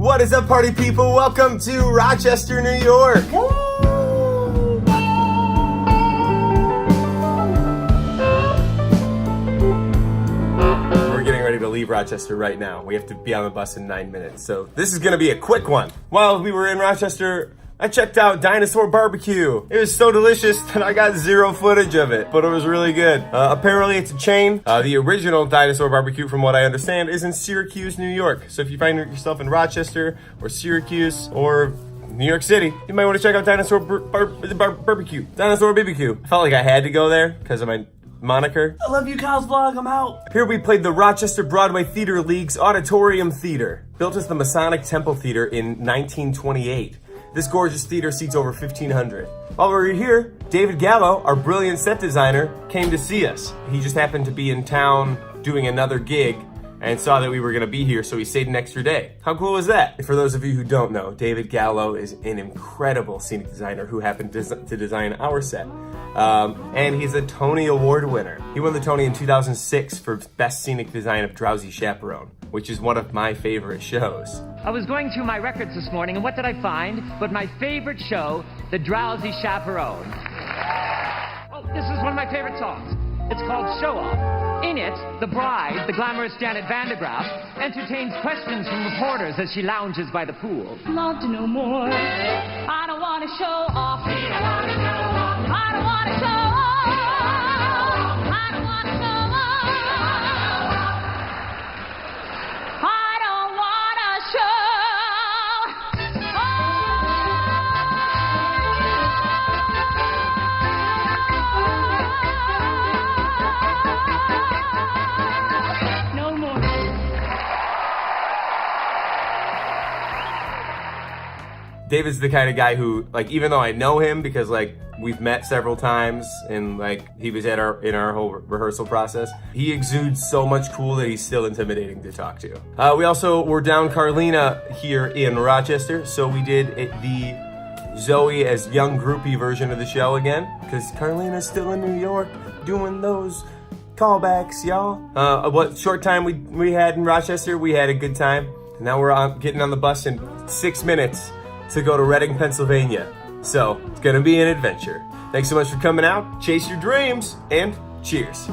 What is up, party people? Welcome to Rochester, New York. We're getting ready to leave Rochester right now. We have to be on the bus in 9 minutes. So this is gonna be a quick one. While we were in Rochester, I checked out Dinosaur Barbecue. It was so delicious that I got zero footage of it, but it was really good. Apparently it's a chain. The original Dinosaur Barbecue, from what I understand, is in Syracuse, New York. So if you find yourself in Rochester or Syracuse or New York City, you might want to check out Dinosaur Barbecue. Dinosaur BBQ. I felt like I had to go there because of my moniker. I love you, Kyle's vlog. I'm out. Here we played the Rochester Broadway Theater League's Auditorium Theater, built as the Masonic Temple Theater in 1928. This gorgeous theater seats over 1,500. While we were here, David Gallo, our brilliant set designer, came to see us. He just happened to be in town doing another gig and saw that we were gonna be here, so he stayed an extra day. How cool is that? For those of you who don't know, David Gallo is an incredible scenic designer who happened to design our set. And he's a Tony Award winner. He won the Tony in 2006 for Best Scenic Design of Drowsy Chaperone, which is one of my favorite shows. I was going through my records this morning, and what did I find but my favorite show, The Drowsy Chaperone. Oh, this is one of my favorite songs. It's called Show Off. In it, the bride, the glamorous Janet Vandegraff, entertains questions from reporters as she lounges by the pool. Want to know more? I don't want to show off. I don't want to show off. I don't want to show off. I don't want to show off. I don't want to show off. No more. David's the kind of guy who, like, even though I know him because, like, we've met several times and, like, he was in our whole rehearsal process, he exudes so much cool that he's still intimidating to talk to. We also were down Carlina here in Rochester, so we did the Zoe as young groupie version of the show again, because Carlina's still in New York doing those callbacks, y'all. What short time we had in Rochester, we had a good time. Now we're getting on the bus in 6 minutes to go to Reading, Pennsylvania. So it's gonna be an adventure. Thanks so much for coming out. Chase your dreams and cheers.